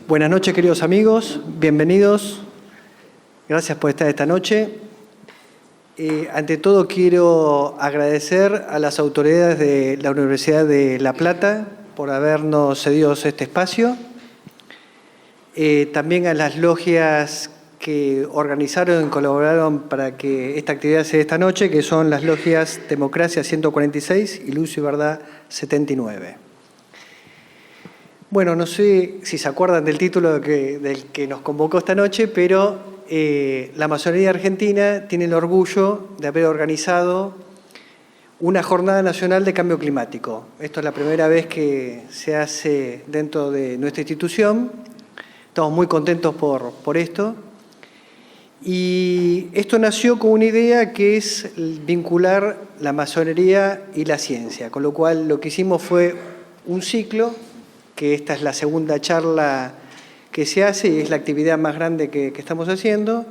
Buenas noches, queridos amigos, bienvenidos. Gracias por estar esta noche. Ante todo, quiero agradecer a las autoridades de la Universidad de La Plata por habernos cedido este espacio. También a las logias que organizaron y colaboraron para que esta actividad se dé esta noche, que son las logias Democracia 146 y Luz y Verdad 79. Bueno, no sé si se acuerdan del título del que nos convocó esta noche, pero la masonería argentina tiene el orgullo de haber organizado una jornada nacional de cambio climático. Esto es la primera vez que se hace dentro de nuestra institución. Estamos muy contentos por esto. Y esto nació con una idea que es vincular la masonería y la ciencia, con lo cual lo que hicimos fue un ciclo, que esta es la segunda charla que se hace y es la actividad más grande que estamos haciendo,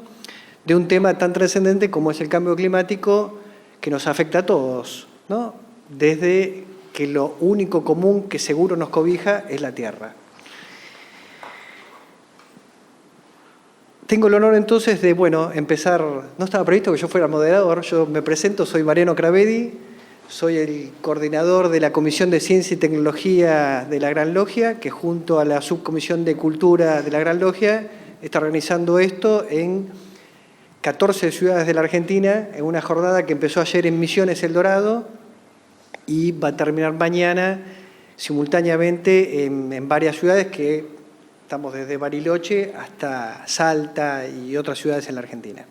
de un tema tan trascendente como es el cambio climático que nos afecta a todos, ¿no? Desde que lo único común que seguro nos cobija es la Tierra. Tengo el honor entonces de, empezar. No estaba previsto que yo fuera moderador. Yo me presento, soy Mariano Cravedi, soy el coordinador de la Comisión de Ciencia y Tecnología de la Gran Logia, que junto a la Subcomisión de Cultura de la Gran Logia está organizando esto en 14 ciudades de la Argentina, en una jornada que empezó ayer en Misiones, El Dorado, y va a terminar mañana simultáneamente en varias ciudades que estamos desde Bariloche hasta Salta y otras ciudades en la Argentina.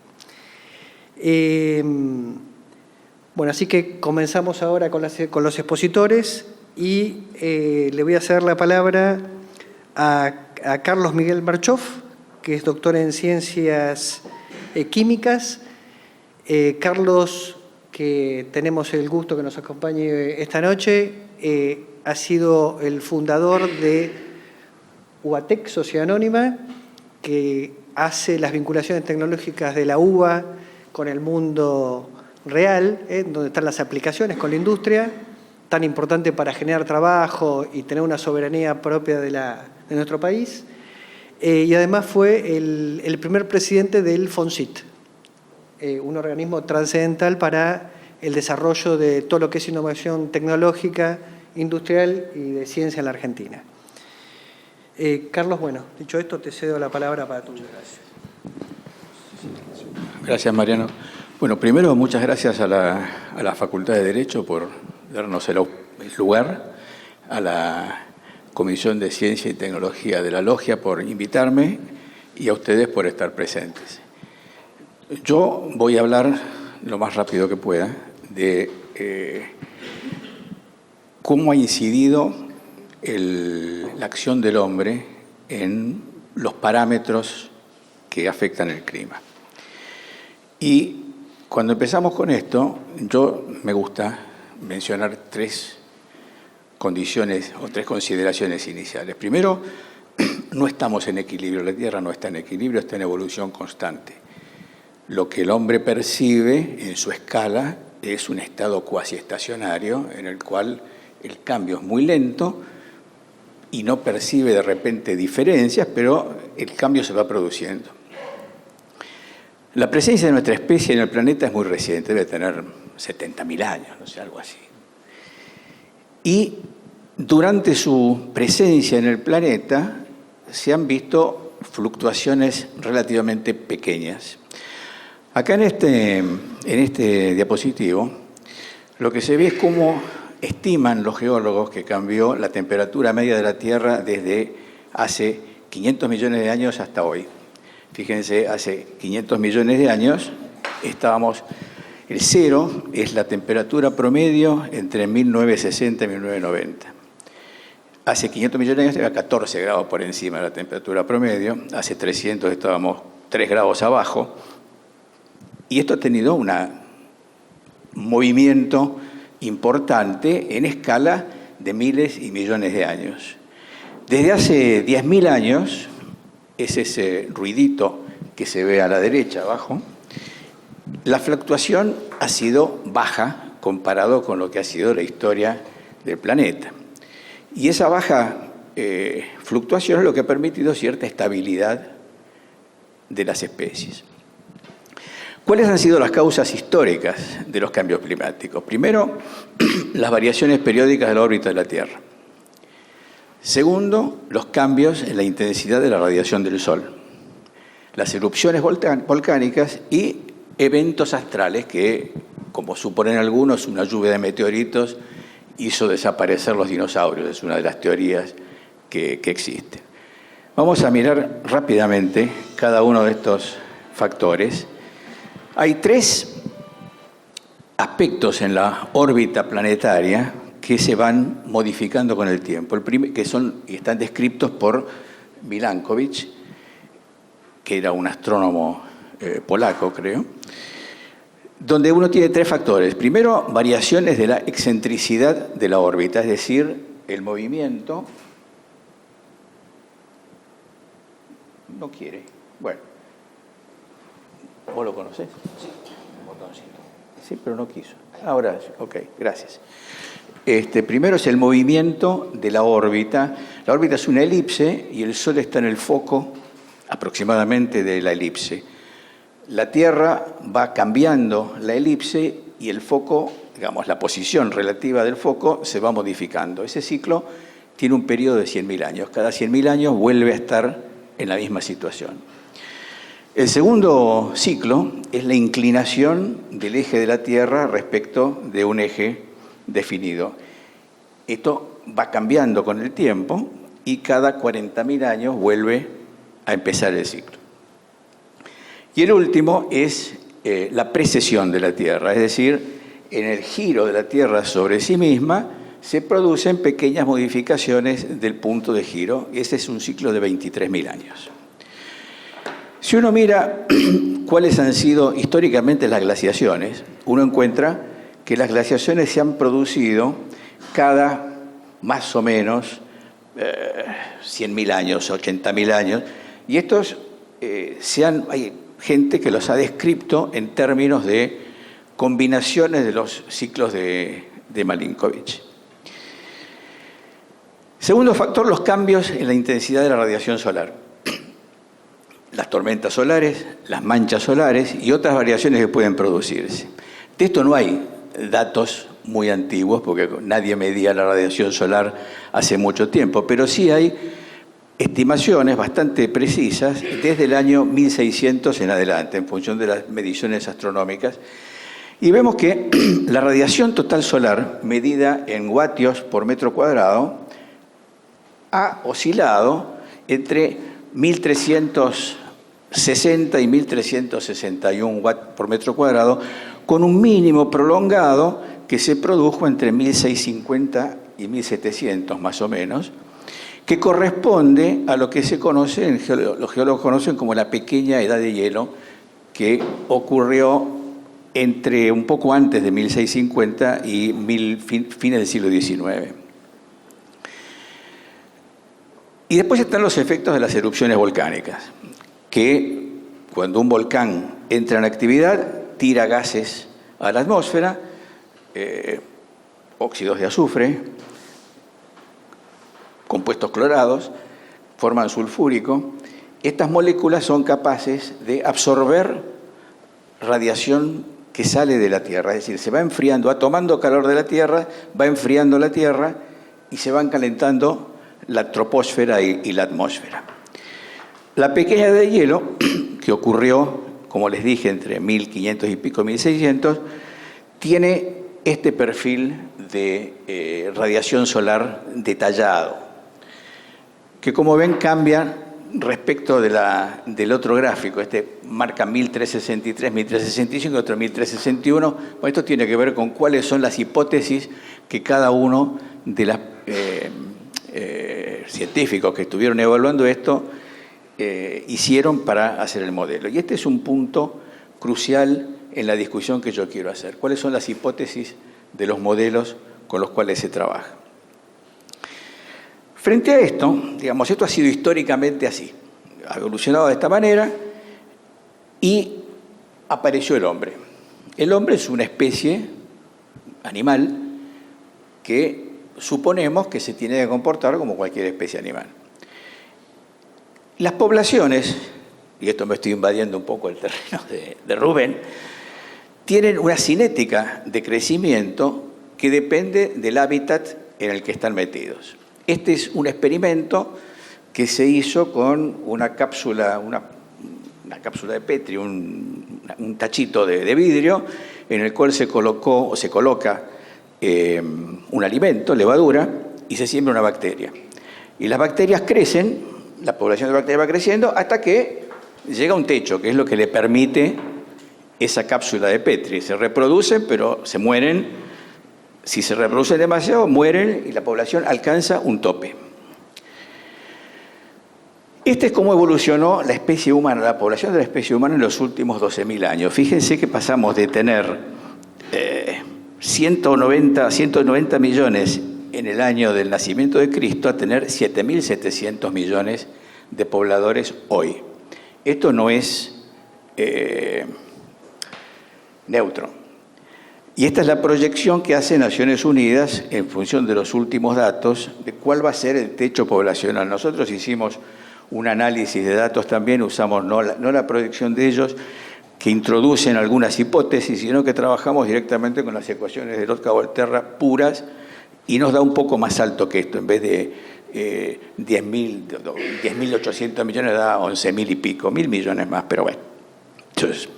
Así que comenzamos ahora con los expositores y le voy a ceder la palabra a Carlos Miguel Marchoff, que es doctor en Ciencias Químicas. Carlos, que tenemos el gusto que nos acompañe esta noche, ha sido el fundador de UBATEC, Sociedad Anónima, que hace las vinculaciones tecnológicas de la UBA con el mundo real, donde están las aplicaciones con la industria, tan importante para generar trabajo y tener una soberanía propia de nuestro país. Y además fue el primer presidente del FONCIT, un organismo trascendental para el desarrollo de todo lo que es innovación tecnológica, industrial y de ciencia en la Argentina. Carlos, dicho esto, te cedo la palabra para tu. Gracias. Gracias, Mariano. Primero, muchas gracias a la Facultad de Derecho por darnos el lugar, a la Comisión de Ciencia y Tecnología de la Logia por invitarme y a ustedes por estar presentes. Yo voy a hablar lo más rápido que pueda de cómo ha incidido la acción del hombre en los parámetros que afectan el clima. Y cuando empezamos con esto, me gusta mencionar tres condiciones o tres consideraciones iniciales. Primero, no estamos en equilibrio, la Tierra no está en equilibrio, está en evolución constante. Lo que el hombre percibe en su escala es un estado cuasi estacionario en el cual el cambio es muy lento y no percibe de repente diferencias, pero el cambio se va produciendo. La presencia de nuestra especie en el planeta es muy reciente, debe tener 70.000 años, no sé, algo así. Y durante su presencia en el planeta se han visto fluctuaciones relativamente pequeñas. Acá en este diapositivo, lo que se ve es cómo estiman los geólogos que cambió la temperatura media de la Tierra desde hace 500 millones de años hasta hoy. Fíjense, hace 500 millones de años el cero es la temperatura promedio entre 1960 y 1990. Hace 500 millones de años estaba 14 grados por encima de la temperatura promedio, hace 300 estábamos 3 grados abajo, y esto ha tenido un movimiento importante en escala de miles y millones de años. Desde hace 10.000 años, es ese ruidito que se ve a la derecha abajo, la fluctuación ha sido baja comparado con lo que ha sido la historia del planeta. Y esa baja fluctuaciones, lo que ha permitido cierta estabilidad de las especies. ¿Cuáles han sido las causas históricas de los cambios climáticos? Primero, las variaciones periódicas de la órbita de la Tierra. Segundo, los cambios en la intensidad de la radiación del Sol. Las erupciones volcánicas y eventos astrales que, como suponen algunos, una lluvia de meteoritos hizo desaparecer los dinosaurios. Es una de las teorías que existen. Vamos a mirar rápidamente cada uno de estos factores. Hay 3 aspectos en la órbita planetaria que se van modificando con el tiempo, que están descritos por Milankovitch, que era un astrónomo polaco, creo, donde uno tiene 3 factores. Primero, variaciones de la excentricidad de la órbita, es decir, el movimiento. No quiere. Bueno. ¿Vos lo conocés? Sí. Un botoncito. Sí, pero no quiso. Ahora, ok, gracias. Primero es el movimiento de la órbita. La órbita es una elipse y el Sol está en el foco aproximadamente de la elipse. La Tierra va cambiando la elipse y el foco, digamos, la posición relativa del foco se va modificando. Ese ciclo tiene un periodo de 100.000 años. Cada 100.000 años vuelve a estar en la misma situación. El segundo ciclo es la inclinación del eje de la Tierra respecto de un eje definido. Esto va cambiando con el tiempo y cada 40.000 años vuelve a empezar el ciclo. Y el último es la precesión de la Tierra, es decir, en el giro de la Tierra sobre sí misma se producen pequeñas modificaciones del punto de giro. Ese es un ciclo de 23.000 años. Si uno mira cuáles han sido históricamente las glaciaciones, uno encuentra que las glaciaciones se han producido cada más o menos 100.000 años, 80.000 años, y estos hay gente que los ha descrito en términos de combinaciones de los ciclos de Milankovitch. Segundo factor, los cambios en la intensidad de la radiación solar. Las tormentas solares, las manchas solares y otras variaciones que pueden producirse. De esto no hay datos muy antiguos, porque nadie medía la radiación solar hace mucho tiempo, pero sí hay estimaciones bastante precisas desde el año 1600 en adelante, en función de las mediciones astronómicas. Y vemos que la radiación total solar, medida en vatios por metro cuadrado, ha oscilado entre 1.360 y 1.361 watts por metro cuadrado, con un mínimo prolongado que se produjo entre 1.650 y 1.700 más o menos, que corresponde a lo que se conoce, los geólogos conocen como la pequeña edad de hielo, que ocurrió entre un poco antes de 1650 y fines del siglo XIX. Y después están los efectos de las erupciones volcánicas, que cuando un volcán entra en actividad, tira gases a la atmósfera, óxidos de azufre, compuestos clorados, forman sulfúrico. Estas moléculas son capaces de absorber radiación que sale de la Tierra, es decir, se va enfriando, va tomando calor de la Tierra, va enfriando la Tierra y se van calentando la troposfera y la atmósfera. La pequeña edad de hielo, que ocurrió, como les dije, entre 1500 y pico, 1600, tiene este perfil de radiación solar detallado, que como ven cambia respecto del otro gráfico. Este marca 1363, 1365, otro 1361. Bueno, esto tiene que ver con cuáles son las hipótesis que cada uno de los científicos que estuvieron evaluando esto hicieron para hacer el modelo. Y este es un punto crucial en la discusión que yo quiero hacer. ¿Cuáles son las hipótesis de los modelos con los cuales se trabaja? Frente a esto, digamos, esto ha sido históricamente así, ha evolucionado de esta manera y apareció el hombre. El hombre es una especie animal que suponemos que se tiene que comportar como cualquier especie animal. Las poblaciones, y esto me estoy invadiendo un poco el terreno de Rubén, tienen una cinética de crecimiento que depende del hábitat en el que están metidos. Este es un experimento que se hizo con una cápsula de Petri, un tachito de vidrio, en el cual se coloca un alimento, levadura, y se siembra una bacteria. Y las bacterias crecen, la población de bacterias va creciendo, hasta que llega a un techo, que es lo que le permite esa cápsula de Petri. Se reproducen, pero se mueren. Si se reproducen demasiado, mueren y la población alcanza un tope. Este es cómo evolucionó la especie humana, la población de la especie humana en los últimos 12.000 años. Fíjense que pasamos de tener 190 millones en el año del nacimiento de Cristo a tener 7.700 millones de pobladores hoy. Esto no es neutro. Y esta es la proyección que hace Naciones Unidas en función de los últimos datos de cuál va a ser el techo poblacional. Nosotros hicimos un análisis de datos también, usamos no la proyección de ellos, que introducen algunas hipótesis, sino que trabajamos directamente con las ecuaciones de Lotka-Volterra puras y nos da un poco más alto que esto. En vez de 10.800 millones da 11.000 y pico, 1.000 millones más, pero bueno. Entonces,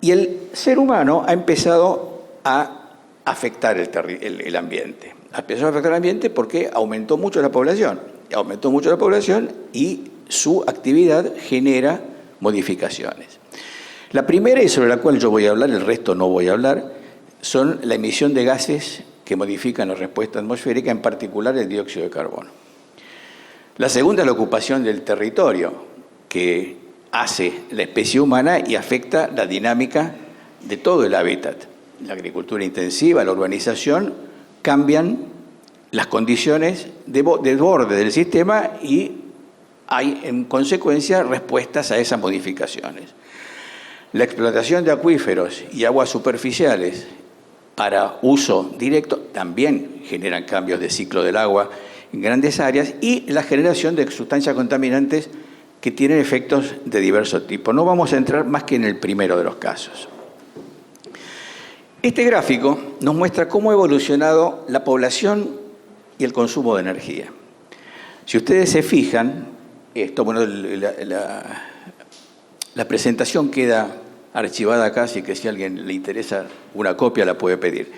y el ser humano ha empezado a afectar el ambiente. Empezó a afectar el ambiente porque aumentó mucho la población. Aumentó mucho la población y su actividad genera modificaciones. La primera, y sobre la cual yo voy a hablar, el resto no voy a hablar, son la emisión de gases que modifican la respuesta atmosférica, en particular el dióxido de carbono. La segunda es la ocupación del territorio, que hace la especie humana y afecta la dinámica de todo el hábitat. La agricultura intensiva, la urbanización, cambian las condiciones de borde del sistema y hay, en consecuencia, respuestas a esas modificaciones. La explotación de acuíferos y aguas superficiales para uso directo también generan cambios de ciclo del agua en grandes áreas y la generación de sustancias contaminantes que tienen efectos de diverso tipo. No vamos a entrar más que en el primero de los casos. Este gráfico nos muestra cómo ha evolucionado la población y el consumo de energía. Si ustedes se fijan, la presentación queda archivada acá, así que si a alguien le interesa una copia la puede pedir.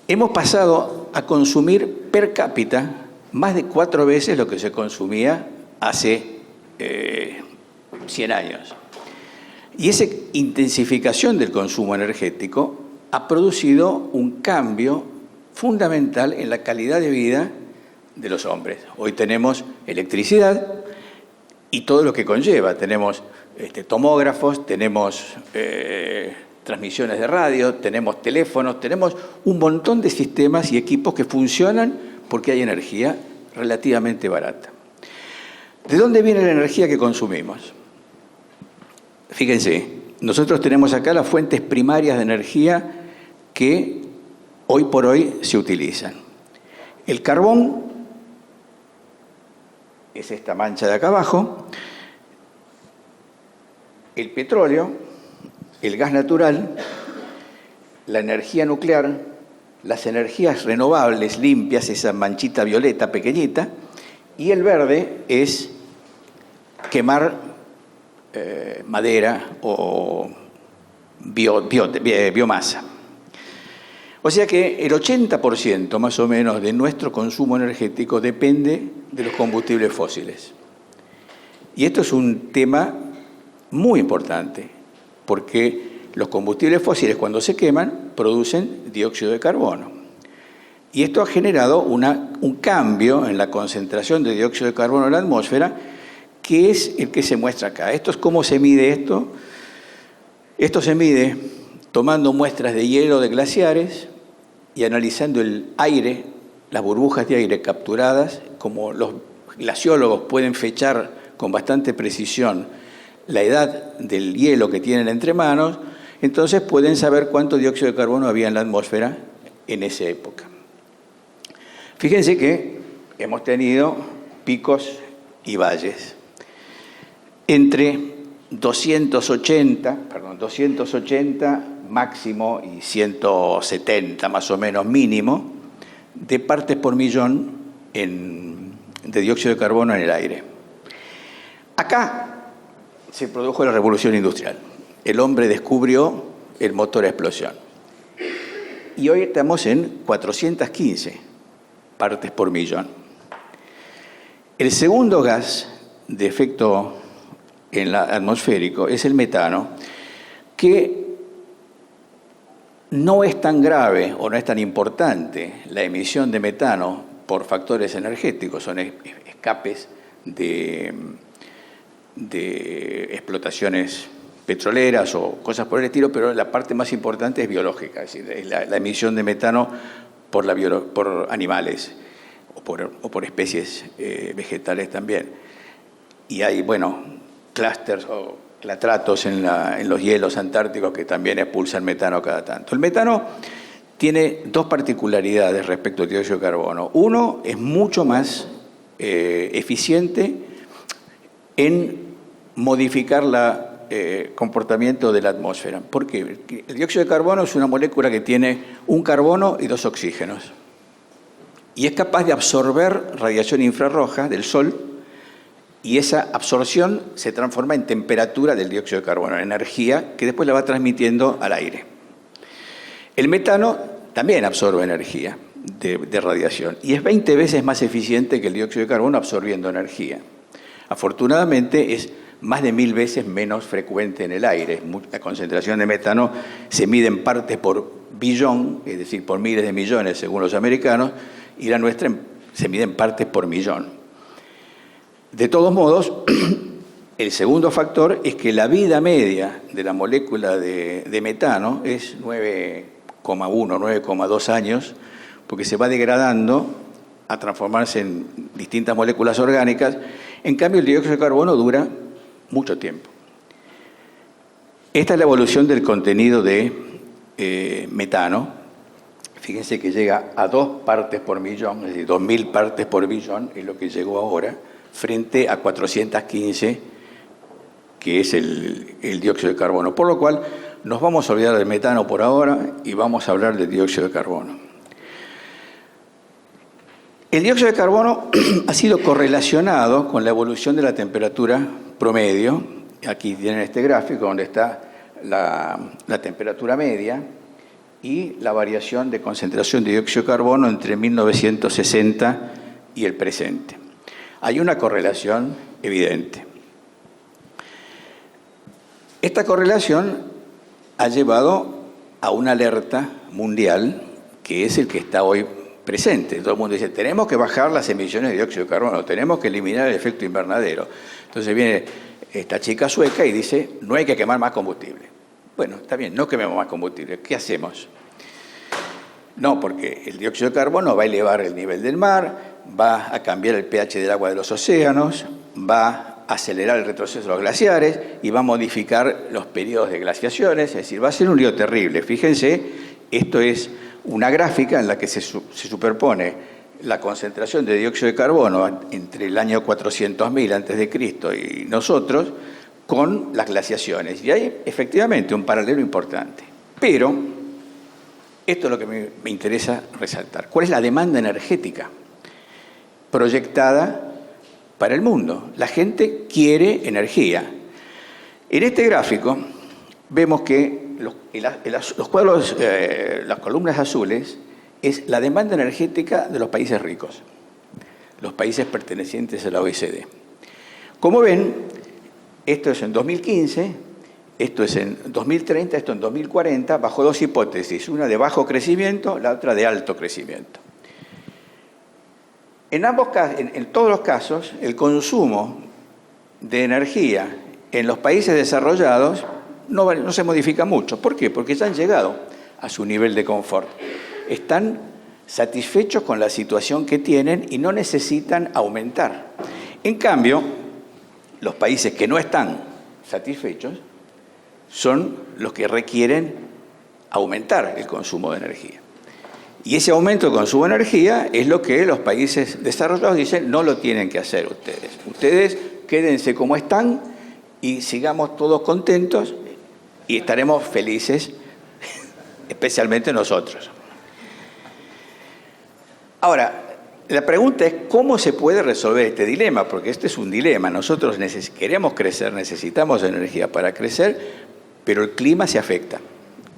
Hemos pasado a consumir per cápita más de 4 veces lo que se consumía hace 100 años. Y esa intensificación del consumo energético ha producido un cambio fundamental en la calidad de vida de los hombres. Hoy tenemos electricidad y todo lo que conlleva. Tenemos tomógrafos, tenemos transmisiones de radio, tenemos teléfonos, tenemos un montón de sistemas y equipos que funcionan porque hay energía relativamente barata. ¿De dónde viene la energía que consumimos? Fíjense, nosotros tenemos acá las fuentes primarias de energía que hoy por hoy se utilizan. El carbón es esta mancha de acá abajo, el petróleo, el gas natural, la energía nuclear, las energías renovables limpias, esa manchita violeta pequeñita, y el verde es quemar madera o biomasa. O sea que el 80% más o menos de nuestro consumo energético depende de los combustibles fósiles. Y esto es un tema muy importante, porque los combustibles fósiles cuando se queman producen dióxido de carbono. Y esto ha generado un cambio en la concentración de dióxido de carbono en la atmósfera, que es el que se muestra acá. Esto es cómo se mide esto. Esto se mide tomando muestras de hielo de glaciares y analizando el aire, las burbujas de aire capturadas, como los glaciólogos pueden fechar con bastante precisión la edad del hielo que tienen entre manos. entonces pueden saber cuánto dióxido de carbono había en la atmósfera en esa época. Fíjense que hemos tenido picos y valles. Entre 280 máximo y 170 más o menos mínimo de partes por millón de dióxido de carbono en el aire. Acá se produjo la revolución industrial. El hombre descubrió el motor a explosión. Y hoy estamos en 415 partes por millón. El segundo gas de efecto atmosférico es el metano, que no es tan grave o no es tan importante la emisión de metano por factores energéticos, son escapes de explotaciones petroleras o cosas por el estilo, pero la parte más importante es biológica, es decir, la emisión de metano por animales o por especies vegetales también. Y hay, clústeres o clatratos en los hielos antárticos que también expulsan metano cada tanto. El metano tiene dos particularidades respecto al dióxido de carbono. Uno, es mucho más eficiente en modificar el comportamiento de la atmósfera. ¿Por qué? Porque el dióxido de carbono es una molécula que tiene un carbono y dos oxígenos. Y es capaz de absorber radiación infrarroja del Sol, y esa absorción se transforma en temperatura del dióxido de carbono, en energía que después la va transmitiendo al aire. El metano también absorbe energía de radiación y es 20 veces más eficiente que el dióxido de carbono absorbiendo energía. Afortunadamente es más de 1000 veces menos frecuente en el aire. La concentración de metano se mide en partes por billón, es decir, por miles de millones según los americanos, y la nuestra se mide en partes por millón. De todos modos, el segundo factor es que la vida media de la molécula de metano es 9,1, 9,2 años, porque se va degradando a transformarse en distintas moléculas orgánicas. En cambio, el dióxido de carbono dura mucho tiempo. Esta es la evolución del contenido de metano. Fíjense que llega a 2 partes por millón, es decir, 2000 partes por billón, es lo que llegó ahora, frente a 415, que es el dióxido de carbono. Por lo cual, nos vamos a olvidar del metano por ahora y vamos a hablar del dióxido de carbono. El dióxido de carbono ha sido correlacionado con la evolución de la temperatura promedio. Aquí tienen este gráfico donde está la temperatura media y la variación de concentración de dióxido de carbono entre 1960 y el presente. Hay una correlación evidente. Esta correlación ha llevado a una alerta mundial que es el que está hoy presente. Todo el mundo dice, tenemos que bajar las emisiones de dióxido de carbono, tenemos que eliminar el efecto invernadero. Entonces viene esta chica sueca y dice, no hay que quemar más combustible. Bueno, está bien, no quememos más combustible. ¿Qué hacemos? No, porque el dióxido de carbono va a elevar el nivel del mar, va a cambiar el pH del agua de los océanos, va a acelerar el retroceso de los glaciares y va a modificar los periodos de glaciaciones. Es decir, va a ser un lío terrible. Fíjense, esto es una gráfica en la que se superpone la concentración de dióxido de carbono entre el año 400.000 a.C. y nosotros con las glaciaciones. Y hay efectivamente un paralelo importante. Pero esto es lo que me interesa resaltar. ¿Cuál es la demanda energética proyectada para el mundo? La gente quiere energía. En este gráfico vemos que los cuadros, las columnas azules, es la demanda energética de los países ricos, los países pertenecientes a la OECD. Como ven, esto es en 2015, esto es en 2030, esto en 2040, bajo dos hipótesis, una de bajo crecimiento, la otra de alto crecimiento. En todos los casos, el consumo de energía en los países desarrollados no se modifica mucho. ¿Por qué? Porque ya han llegado a su nivel de confort. Están satisfechos con la situación que tienen y no necesitan aumentar. En cambio, los países que no están satisfechos son los que requieren aumentar el consumo de energía. Y ese aumento de consumo de energía es lo que los países desarrollados dicen, no lo tienen que hacer ustedes. Ustedes quédense como están y sigamos todos contentos y estaremos felices, especialmente nosotros. Ahora, la pregunta es cómo se puede resolver este dilema, porque este es un dilema. Nosotros queremos crecer, necesitamos energía para crecer, pero el clima se afecta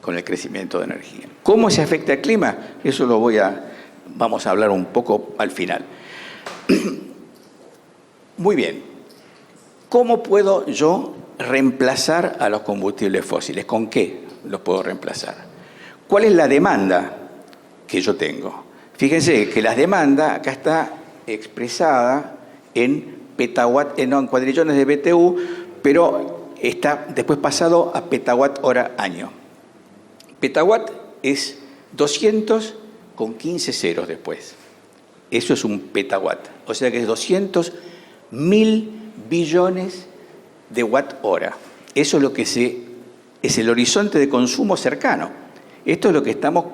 con el crecimiento de energía. ¿Cómo se afecta el clima? Eso vamos a hablar un poco al final. Muy bien. ¿Cómo puedo yo reemplazar a los combustibles fósiles? ¿Con qué los puedo reemplazar? ¿Cuál es la demanda que yo tengo? Fíjense que la demanda acá está expresada en petawatt, no en cuadrillones de BTU, pero está después pasado a petawatt hora año. Petawatt es 200 con 15 ceros después. Eso es un petawatt. O sea que es 200.000 billones de watt hora. Eso es lo que es el horizonte de consumo cercano. Esto es lo que estamos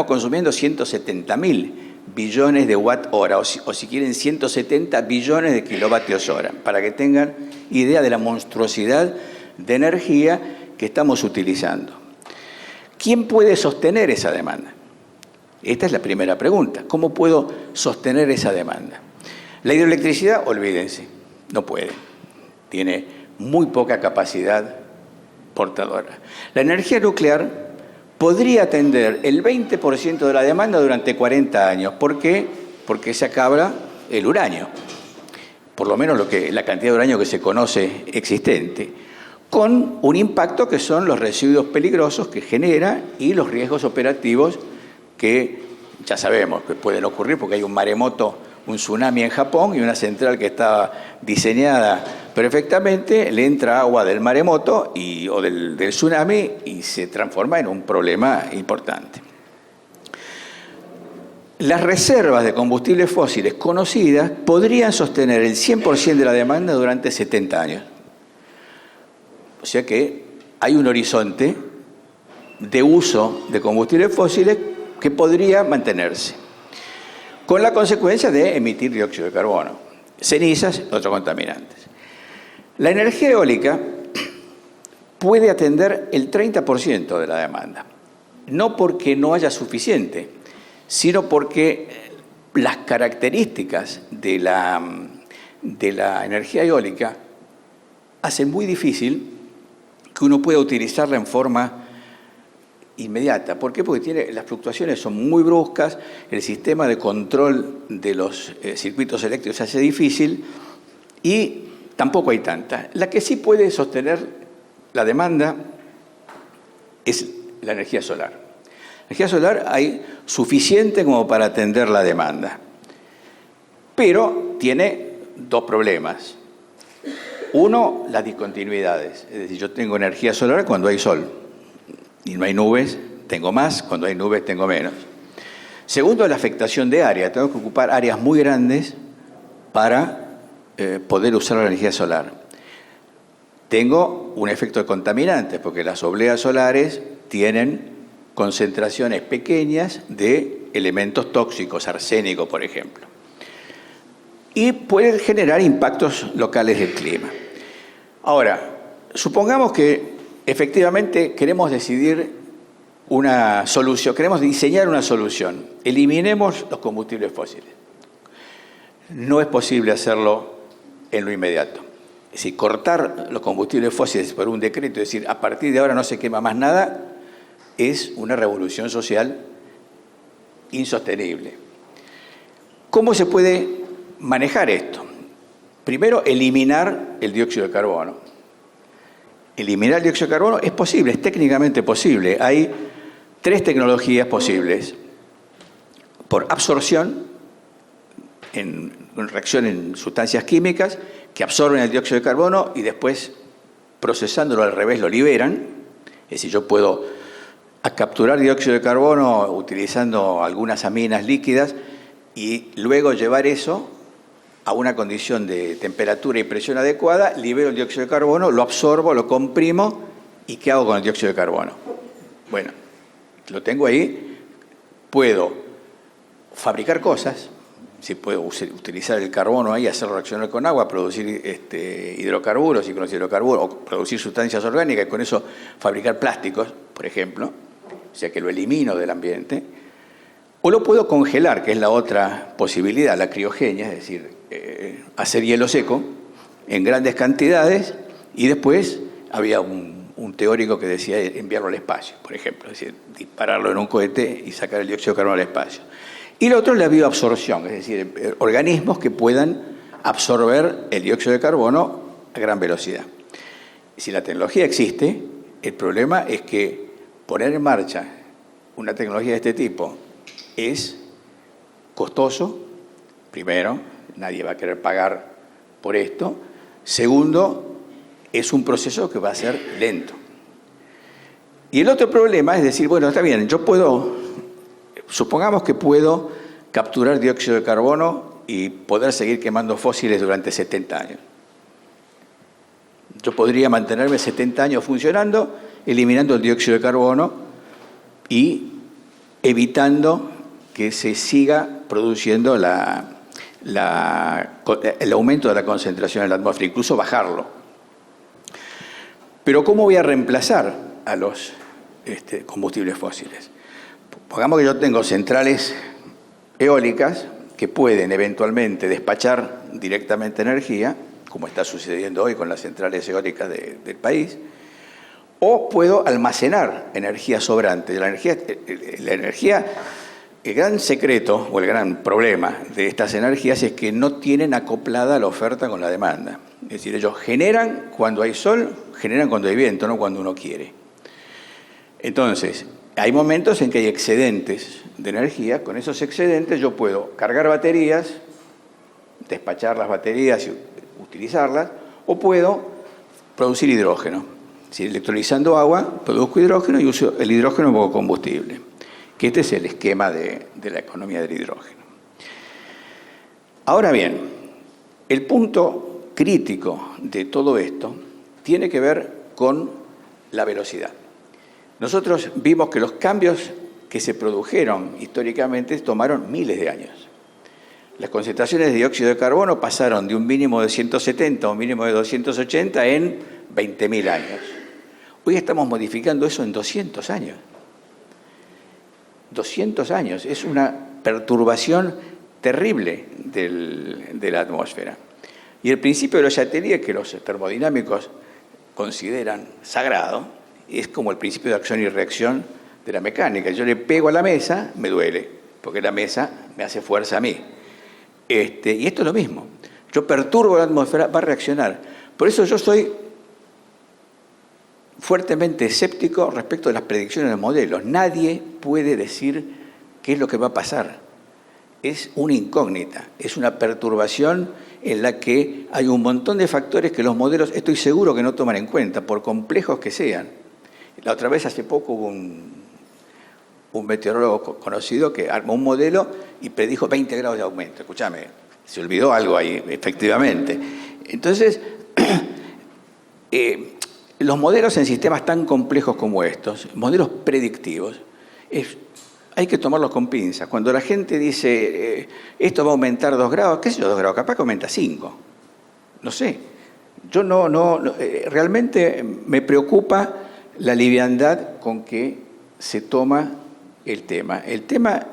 consumiendo 170.000 billones de watt hora, o si quieren 170 billones de kilovatios hora, para que tengan idea de la monstruosidad de energía que estamos utilizando. ¿Quién puede sostener esa demanda? Esta es la primera pregunta. ¿Cómo puedo sostener esa demanda? La hidroelectricidad, olvídense, no puede. Tiene muy poca capacidad portadora. La energía nuclear podría atender el 20% de la demanda durante 40 años. ¿Por qué? Porque se acaba el uranio. Por lo menos la cantidad de uranio que se conoce existente, con un impacto que son los residuos peligrosos que genera y los riesgos operativos que ya sabemos que pueden ocurrir porque hay un maremoto, un tsunami en Japón y una central que está diseñada perfectamente, le entra agua del maremoto o del tsunami y se transforma en un problema importante. Las reservas de combustibles fósiles conocidas podrían sostener el 100% de la demanda durante 70 años. O sea que hay un horizonte de uso de combustibles fósiles que podría mantenerse, con la consecuencia de emitir dióxido de carbono, cenizas y otros contaminantes. La energía eólica puede atender el 30% de la demanda, no porque no haya suficiente, sino porque las características de la energía eólica hacen muy difícil que uno pueda utilizarla en forma inmediata. ¿Por qué? Porque las fluctuaciones son muy bruscas, el sistema de control de los circuitos eléctricos se hace difícil y tampoco hay tanta. La que sí puede sostener la demanda es la energía solar. La energía solar hay suficiente como para atender la demanda, pero tiene dos problemas. Uno, las discontinuidades. Es decir, yo tengo energía solar cuando hay sol y no hay nubes, tengo más, cuando hay nubes tengo menos. Segundo, la afectación de área. Tengo que ocupar áreas muy grandes para poder usar la energía solar. Tengo un efecto de contaminantes, porque las obleas solares tienen concentraciones pequeñas de elementos tóxicos, arsénico, por ejemplo. Y pueden generar impactos locales del clima. Ahora, supongamos que efectivamente queremos decidir una solución, queremos diseñar una solución. Eliminemos los combustibles fósiles. No es posible hacerlo en lo inmediato. Es decir, cortar los combustibles fósiles por un decreto, es decir, a partir de ahora no se quema más nada, es una revolución social insostenible. ¿Cómo se puede manejar esto? Primero, eliminar el dióxido de carbono. Eliminar el dióxido de carbono es posible, es técnicamente posible. Hay 3 tecnologías posibles. Por absorción, en reacción en sustancias químicas que absorben el dióxido de carbono y después, procesándolo al revés, lo liberan. Es decir, yo puedo capturar dióxido de carbono utilizando algunas aminas líquidas y luego llevar eso a una condición de temperatura y presión adecuada, libero el dióxido de carbono, lo absorbo, lo comprimo ¿Y qué hago con el dióxido de carbono? Bueno, lo tengo ahí, puedo fabricar cosas, si puedo utilizar el carbono ahí, hacerlo reaccionar con agua, producir hidrocarburos, y con los hidrocarburos, o producir sustancias orgánicas, y con eso fabricar plásticos, por ejemplo, o sea que lo elimino del ambiente. O lo puedo congelar, que es la otra posibilidad, la criogenia, es decir, hacer hielo seco en grandes cantidades, y después había un teórico que decía enviarlo al espacio, por ejemplo, es decir, dispararlo en un cohete y sacar el dióxido de carbono al espacio. Y lo otro es la bioabsorción, es decir, organismos que puedan absorber el dióxido de carbono a gran velocidad. Si la tecnología existe, el problema es que poner en marcha una tecnología de este tipo es costoso, primero, nadie va a querer pagar por esto. Segundo, es un proceso que va a ser lento. Y el otro problema es decir, bueno, está bien, yo puedo, supongamos que puedo capturar dióxido de carbono y poder seguir quemando fósiles durante 70 años. Yo podría mantenerme 70 años funcionando, eliminando el dióxido de carbono y evitando que se siga produciendo el aumento de la concentración en la atmósfera, incluso bajarlo. Pero ¿cómo voy a reemplazar a los combustibles fósiles? Pongamos que yo tengo centrales eólicas que pueden eventualmente despachar directamente energía, como está sucediendo hoy con las centrales eólicas del país, o puedo almacenar energía sobrante. La energía, el gran secreto o el gran problema de estas energías es que no tienen acoplada la oferta con la demanda. Es decir, ellos generan cuando hay sol, generan cuando hay viento, no cuando uno quiere. Entonces, hay momentos en que hay excedentes de energía. Con esos excedentes yo puedo cargar baterías, despachar las baterías y utilizarlas, o puedo producir hidrógeno. Si electrolizando agua, produzco hidrógeno y uso el hidrógeno como combustible. Que este es el esquema de la economía del hidrógeno. Ahora bien, el punto crítico de todo esto tiene que ver con la velocidad. Nosotros vimos que los cambios que se produjeron históricamente tomaron miles de años. Las concentraciones de dióxido de carbono pasaron de un mínimo de 170 a un mínimo de 280 en 20.000 años. Hoy estamos modificando eso en 200 años. 200 años. Es una perturbación terrible de la atmósfera. Y el principio de los Chatelier, que los termodinámicos consideran sagrado, es como el principio de acción y reacción de la mecánica. Yo le pego a la mesa, me duele, porque la mesa me hace fuerza a mí. Y esto es lo mismo. Yo perturbo la atmósfera, va a reaccionar. Por eso yo soy fuertemente escéptico respecto de las predicciones de modelos. Nadie puede decir qué es lo que va a pasar. Es una incógnita, es una perturbación en la que hay un montón de factores que los modelos, estoy seguro que no toman en cuenta, por complejos que sean. La otra vez, hace poco, hubo un meteorólogo conocido que armó un modelo y predijo 20 grados de aumento. Escúchame, se olvidó algo ahí, efectivamente. Entonces, los modelos en sistemas tan complejos como estos, modelos predictivos, hay que tomarlos con pinzas. Cuando la gente dice, esto va a aumentar 2 grados, ¿qué sé yo, 2 grados? Capaz que aumenta 5. No sé. Yo realmente me preocupa la liviandad con que se toma el tema. El tema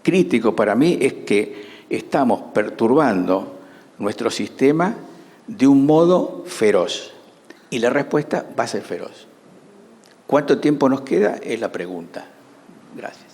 crítico para mí es que estamos perturbando nuestro sistema de un modo feroz. Y la respuesta va a ser feroz. ¿Cuánto tiempo nos queda? Es la pregunta. Gracias.